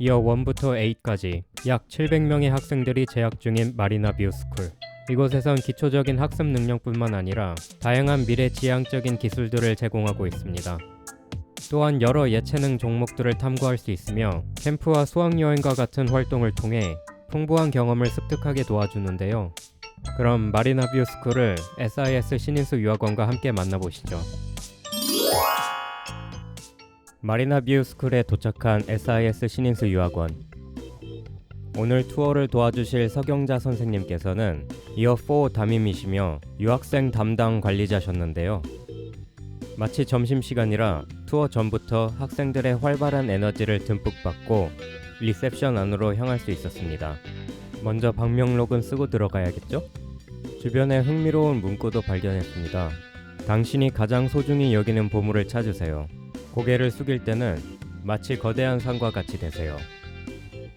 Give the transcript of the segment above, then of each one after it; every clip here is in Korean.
이어 1부터 8까지 약 700명의 학생들이 재학 중인 마리나 뷰 스쿨. 이곳에선 기초적인 학습 능력뿐만 아니라 다양한 미래지향적인 기술들을 제공하고 있습니다. 또한 여러 예체능 종목들을 탐구할 수 있으며 캠프와 수학여행과 같은 활동을 통해 풍부한 경험을 습득하게 도와주는데요. 그럼 마리나 뷰 스쿨을 SIS 신인수 유학원과 함께 만나보시죠. 마리나 뷰 스쿨에 도착한 SIS 신인수 유학원. 오늘 투어를 도와주실 서경자 선생님께서는 이어 4 담임이시며 유학생 담당 관리자셨는데요. 마치 점심시간이라 투어 전부터 학생들의 활발한 에너지를 듬뿍 받고 리셉션 안으로 향할 수 있었습니다. 먼저 방명록은 쓰고 들어가야겠죠? 주변에 흥미로운 문구도 발견했습니다. 당신이 가장 소중히 여기는 보물을 찾으세요. 고개를 숙일 때는 마치 거대한 산과 같이 되세요.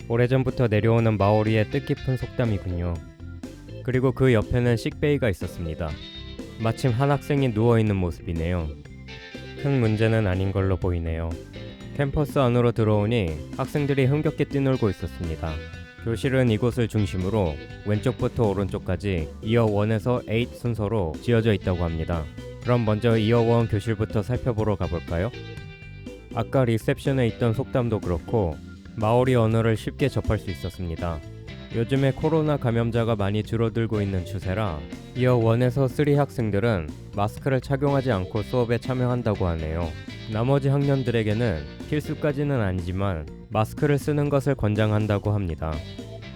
오래전부터 내려오는 마오리의 뜻깊은 속담이군요. 그리고 그 옆에는 식베이가 있었습니다. 마침 한 학생이 누워있는 모습이네요. 큰 문제는 아닌 걸로 보이네요. 캠퍼스 안으로 들어오니 학생들이 흥겹게 뛰놀고 있었습니다. 교실은 이곳을 중심으로 왼쪽부터 오른쪽까지 이어 1에서 8 순서로 지어져 있다고 합니다. 그럼 먼저 이어 1 교실부터 살펴보러 가볼까요? 아까 리셉션에 있던 속담도 그렇고 마오리 언어를 쉽게 접할 수 있었습니다. 요즘에 코로나 감염자가 많이 줄어들고 있는 추세라 이어 1에서 3 학생들은 마스크를 착용하지 않고 수업에 참여한다고 하네요. 나머지 학년들에게는 필수까지는 아니지만 마스크를 쓰는 것을 권장한다고 합니다.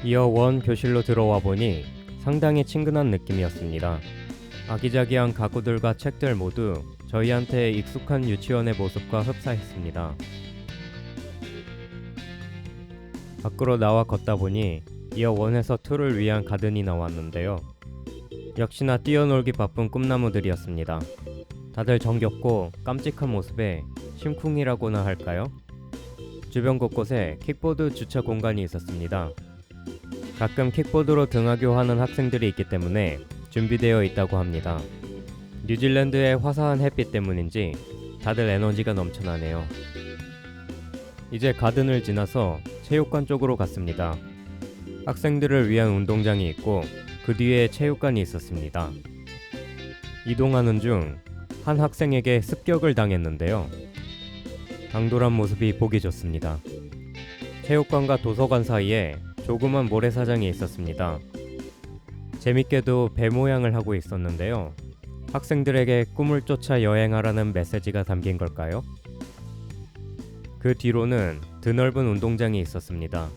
이어 1 교실로 들어와 보니 상당히 친근한 느낌이었습니다. 아기자기한 가구들과 책들 모두 저희한테 익숙한 유치원의 모습과 흡사했습니다. 밖으로 나와 걷다 보니 이어 1에서 2를 위한 가든이 나왔는데요. 역시나 뛰어놀기 바쁜 꿈나무들이었습니다. 다들 정겹고 깜찍한 모습에 심쿵이라고나 할까요? 주변 곳곳에 킥보드 주차 공간이 있었습니다. 가끔 킥보드로 등하교하는 학생들이 있기 때문에 준비되어 있다고 합니다. 뉴질랜드의 화사한 햇빛 때문인지 다들 에너지가 넘쳐나네요. 이제 가든을 지나서 체육관 쪽으로 갔습니다. 학생들을 위한 운동장이 있고 그 뒤에 체육관이 있었습니다. 이동하는 중 한 학생에게 습격을 당했는데요. 당돌한 모습이 보기 좋습니다. 체육관과 도서관 사이에 조그만 모래사장이 있었습니다. 재밌게도 배 모양을 하고 있었는데요. 학생들에게 꿈을 쫓아 여행하라는 메시지가 담긴 걸까요? 그 뒤로는 드넓은 운동장이 있었습니다.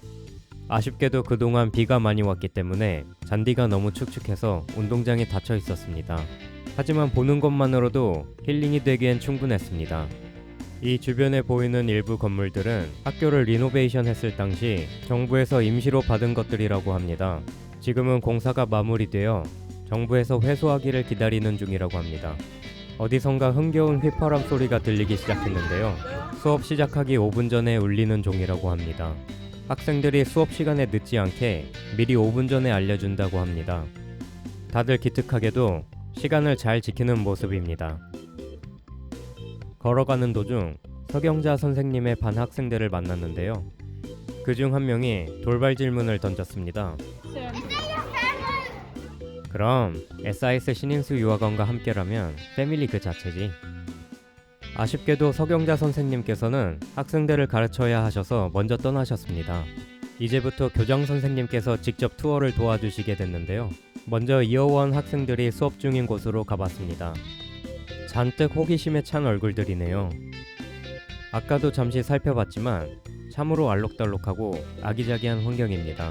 아쉽게도 그동안 비가 많이 왔기 때문에 잔디가 너무 축축해서 운동장이 닫혀 있었습니다. 하지만 보는 것만으로도 힐링이 되기엔 충분했습니다. 이 주변에 보이는 일부 건물들은 학교를 리노베이션 했을 당시 정부에서 임시로 받은 것들이라고 합니다. 지금은 공사가 마무리되어 정부에서 회수하기를 기다리는 중이라고 합니다. 어디선가 흥겨운 휘파람 소리가 들리기 시작했는데요. 수업 시작하기 5분 전에 울리는 종이라고 합니다. 학생들이 수업 시간에 늦지 않게 미리 5분 전에 알려준다고 합니다. 다들 기특하게도 시간을 잘 지키는 모습입니다. 걸어가는 도중 서경자 선생님의 반 학생들을 만났는데요. 그중 한 명이 돌발 질문을 던졌습니다. 그럼 SIS 신인수 유학원과 함께라면 패밀리 그 자체지. 아쉽게도 서경자 선생님께서는 학생들을 가르쳐야 하셔서 먼저 떠나셨습니다. 이제부터 교장 선생님께서 직접 투어를 도와주시게 됐는데요. 먼저 이어 1 학생들이 수업 중인 곳으로 가봤습니다. 잔뜩 호기심에 찬 얼굴들이네요. 아까도 잠시 살펴봤지만 참으로 알록달록하고 아기자기한 환경입니다.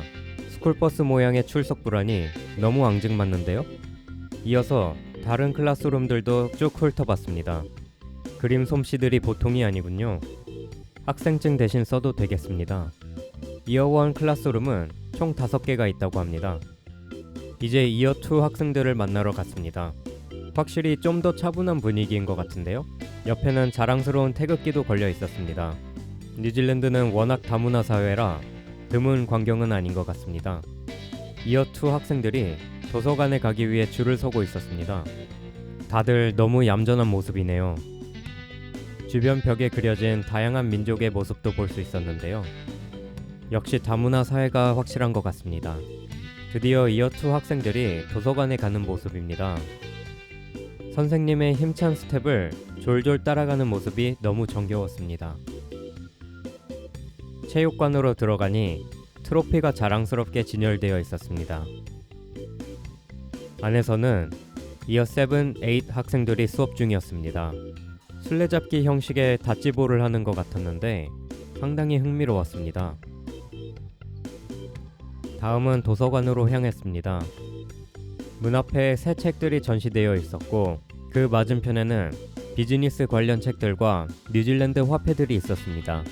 스쿨버스 모양의 출석 불안이 너무 앙증맞는데요. 이어서 다른 클래스룸들도 쭉 훑어봤습니다. 그림 솜씨들이 보통이 아니군요. 학생증 대신 써도 되겠습니다. 이어 1 클래스룸은 총 5개가 있다고 합니다. 이제 이어 2 학생들을 만나러 갔습니다. 확실히 좀 더 차분한 분위기인 것 같은데요. 옆에는 자랑스러운 태극기도 걸려 있었습니다. 뉴질랜드는 워낙 다문화 사회라 드문 광경은 아닌 것 같습니다. 이어 2 학생들이 도서관에 가기 위해 줄을 서고 있었습니다. 다들 너무 얌전한 모습이네요. 주변 벽에 그려진 다양한 민족의 모습도 볼 수 있었는데요. 역시 다문화 사회가 확실한 것 같습니다. 드디어 이어2 학생들이 도서관에 가는 모습입니다. 선생님의 힘찬 스텝을 졸졸 따라가는 모습이 너무 정겨웠습니다. 체육관으로 들어가니 트로피가 자랑스럽게 진열되어 있었습니다. 안에서는 이어 7, 8 학생들이 수업 중이었습니다. 술래잡기 형식의 다찌보를 하는 것 같았는데 상당히 흥미로웠습니다. 다음은 도서관으로 향했습니다. 문 앞에 새 책들이 전시되어 있었고 그 맞은편에는 비즈니스 관련 책들과 뉴질랜드 화폐들이 있었습니다.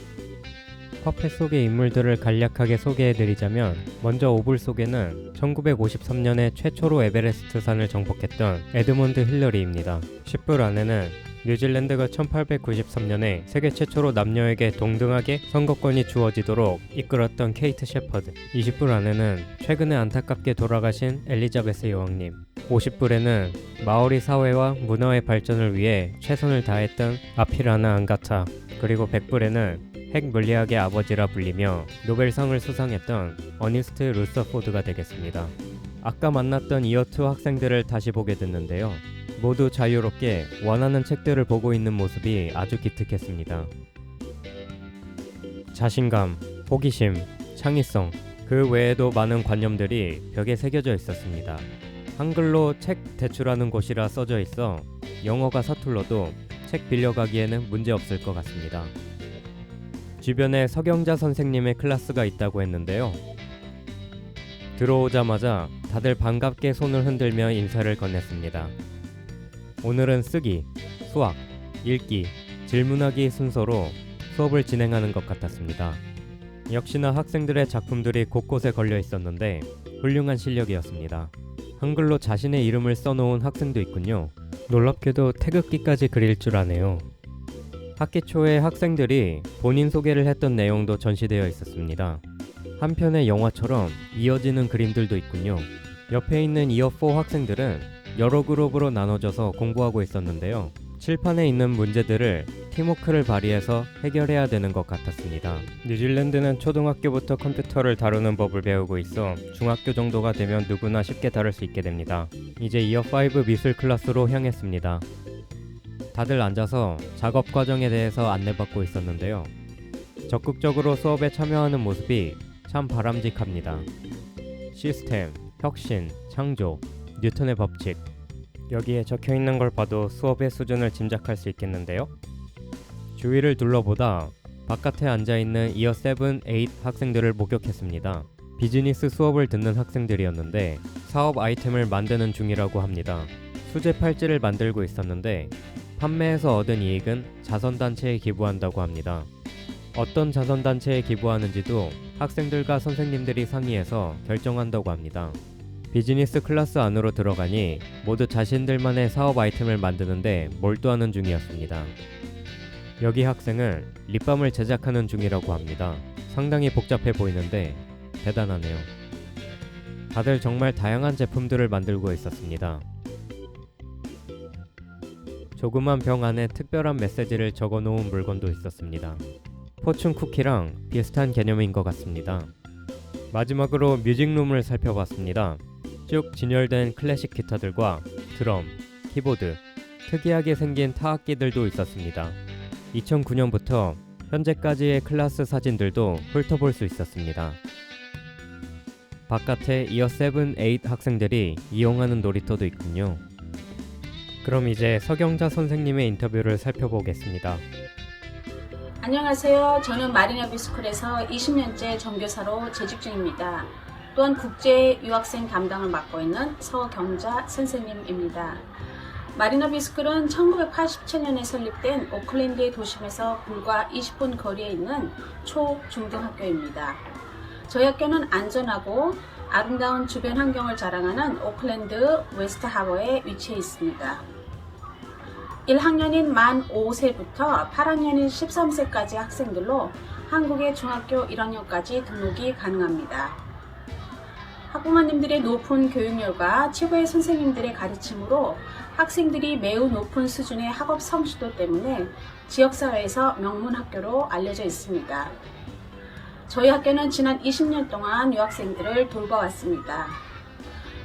화폐 속의 인물들을 간략하게 소개해드리자면 먼저 오불 속에는 1953년에 최초로 에베레스트산을 정복했던 에드먼드 힐러리입니다. 10불 안에는 뉴질랜드가 1893년에 세계 최초로 남녀에게 동등하게 선거권이 주어지도록 이끌었던 케이트 셰퍼드, 20불 안에는 최근에 안타깝게 돌아가신 엘리자베스 여왕님, 50불에는 마오리 사회와 문화의 발전을 위해 최선을 다했던 아피라나 앙가타, 그리고 100불에는 핵 물리학의 아버지라 불리며 노벨상을 수상했던 어니스트 루서포드가 되겠습니다. 아까 만났던 이어2 학생들을 다시 보게 됐는데요. 모두 자유롭게 원하는 책들을 보고 있는 모습이 아주 기특했습니다. 자신감, 호기심, 창의성, 그 외에도 많은 관념들이 벽에 새겨져 있었습니다. 한글로 책 대출하는 곳이라 써져 있어 영어가 서툴러도 책 빌려가기에는 문제없을 것 같습니다. 주변에 서경자 선생님의 클래스가 있다고 했는데요. 들어오자마자 다들 반갑게 손을 흔들며 인사를 건넸습니다. 오늘은 쓰기, 수학, 읽기, 질문하기 순서로 수업을 진행하는 것 같았습니다. 역시나 학생들의 작품들이 곳곳에 걸려 있었는데 훌륭한 실력이었습니다. 한글로 자신의 이름을 써놓은 학생도 있군요. 놀랍게도 태극기까지 그릴 줄 아네요. 학기 초에 학생들이 본인 소개를 했던 내용도 전시되어 있었습니다. 한편의 영화처럼 이어지는 그림들도 있군요. 옆에 있는 이어4 학생들은 여러 그룹으로 나눠져서 공부하고 있었는데요. 칠판에 있는 문제들을 팀워크를 발휘해서 해결해야 되는 것 같았습니다. 뉴질랜드는 초등학교부터 컴퓨터를 다루는 법을 배우고 있어 중학교 정도가 되면 누구나 쉽게 다룰 수 있게 됩니다. 이제 이어5 미술 클래스로 향했습니다. 다들 앉아서 작업 과정에 대해서 안내받고 있었는데요. 적극적으로 수업에 참여하는 모습이 참 바람직합니다. 시스템, 혁신, 창조, 뉴턴의 법칙. 여기에 적혀있는 걸 봐도 수업의 수준을 짐작할 수 있겠는데요. 주위를 둘러보다 바깥에 앉아있는 이어 7, 8 학생들을 목격했습니다. 비즈니스 수업을 듣는 학생들이었는데 사업 아이템을 만드는 중이라고 합니다. 수제 팔찌를 만들고 있었는데 판매해서 얻은 이익은 자선단체에 기부한다고 합니다. 어떤 자선단체에 기부하는지도 학생들과 선생님들이 상의해서 결정한다고 합니다. 비즈니스 클래스 안으로 들어가니 모두 자신들만의 사업 아이템을 만드는데 몰두하는 중이었습니다. 여기 학생은 립밤을 제작하는 중이라고 합니다. 상당히 복잡해 보이는데 대단하네요. 다들 정말 다양한 제품들을 만들고 있었습니다. 조그만 병 안에 특별한 메시지를 적어놓은 물건도 있었습니다. 포춘 쿠키랑 비슷한 개념인 것 같습니다. 마지막으로 뮤직룸을 살펴봤습니다. 쭉 진열된 클래식 기타들과 드럼, 키보드, 특이하게 생긴 타악기들도 있었습니다. 2009년부터 현재까지의 클래스 사진들도 훑어볼 수 있었습니다. 바깥에 이어 7, 8 학생들이 이용하는 놀이터도 있군요. 그럼 이제 서경자 선생님의 인터뷰를 살펴보겠습니다. 안녕하세요. 저는 마리나비스쿨에서 20년째 전교사로 재직 중입니다. 또한 국제 유학생 담당을 맡고 있는 서경자 선생님입니다. 마리나비스쿨은 1987년에 설립된 오클랜드의 도심에서 불과 20분 거리에 있는 초, 중등학교입니다. 저희 학교는 안전하고 아름다운 주변 환경을 자랑하는 오클랜드 웨스트 하버에 위치해 있습니다. 1학년인 만 5세부터 8학년인 13세까지 학생들로 한국의 중학교 1학년까지 등록이 가능합니다. 학부모님들의 높은 교육열과 최고의 선생님들의 가르침으로 학생들이 매우 높은 수준의 학업 성취도 때문에 지역사회에서 명문학교로 알려져 있습니다. 저희 학교는 지난 20년 동안 유학생들을 돌봐왔습니다.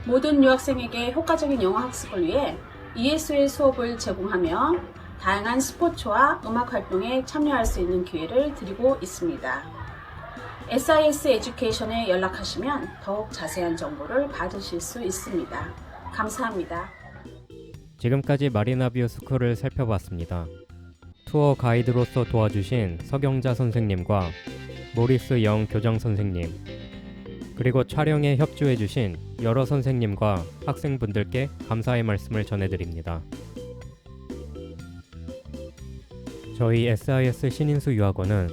모든 유학생에게 효과적인 영어 학습을 위해 ESL 수업을 제공하며 다양한 스포츠와 음악 활동에 참여할 수 있는 기회를 드리고 있습니다. SIS 에듀케이션에 연락하시면 더욱 자세한 정보를 받으실 수 있습니다. 감사합니다. 지금까지 마리나뷰 스쿨을 살펴봤습니다. 투어 가이드로서 도와주신 서경자 선생님과 모리스 영 교장 선생님, 그리고 촬영에 협조해주신 여러 선생님과 학생분들께 감사의 말씀을 전해드립니다. 저희 SIS 신인수 유학원은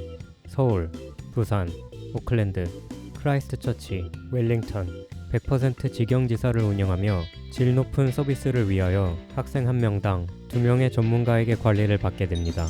서울, 부산, 오클랜드, 크라이스트처치, 웰링턴 100% 직영지사를 운영하며 질 높은 서비스를 위하여 학생 한 명당 2명의 전문가에게 관리를 받게 됩니다.